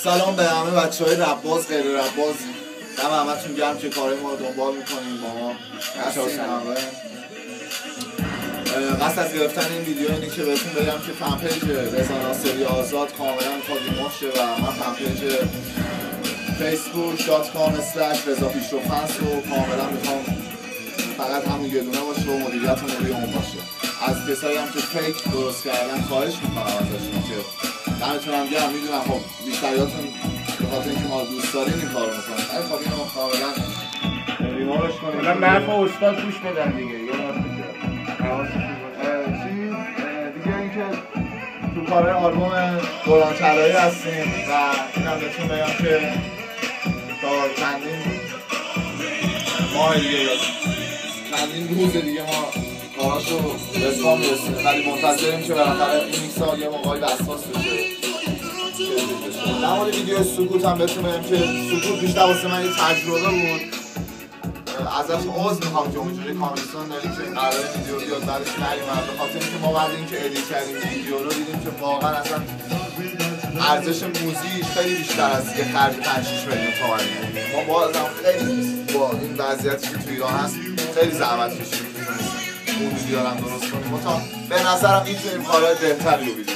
سلام به همه بچه‌های رباز غیر رباز. دم همتون گرم که کارهای ما رو دنبال میکنیم با ما هستین. قصد از گرفتن این ویدیو اینه که بهتون بگم که فن پیج رضا ناصری آزاد کاملا خودمون شه و من فن پیج facebook.com/رضا-پیشروفنس رو کاملا میخوام فقط همون یه دونه باشه و مدیریتمون روی اون باشه. از کسایی هم که فیک درست کردن خواهش میکنم ازشون که دمتون هم گرم. میدونم خب بیشتریاتون به خاطر اینکه ما دوست داریم این کارو میکنیم، ولی خب اینو کاملا ریمووش کنیم. من برف استاد گوش بدن دیگه. دیگه اینکه تو کار آلبوم دوران طلایی هستیم و اینم بهتون بگم که تا چندین ماه دیگه یا چندین روز دیگه ما کاراشو به اتمام میرسیم، ولی منتظریم که بالاخره این میکس‌ها یه موقعی دسترس بشه. در مورد ویدیو سکوت هم بهتون بگم که سکوت بیشتر واسه من یه تجربه بود. ازتون عذر میخوام که اونجوری کامیسون داریم که قرار ویدیو بیاد بعدش نیومد، به خاطر اینکه ما بعد اینکه ادیت کردیم ویدیو رو دیدیم که واقعا اصلا ارزش موزیک خیلی بیشتر از یه خرج 5-6 میلیون تومانی. ما بازم خیلی با این وضعیتی که تو ایران هست خیلی زحمت کشیدیم که اون ویدیو رو درست کنیم. به نظرم میتونیم کارهای بهتری رو ویدیو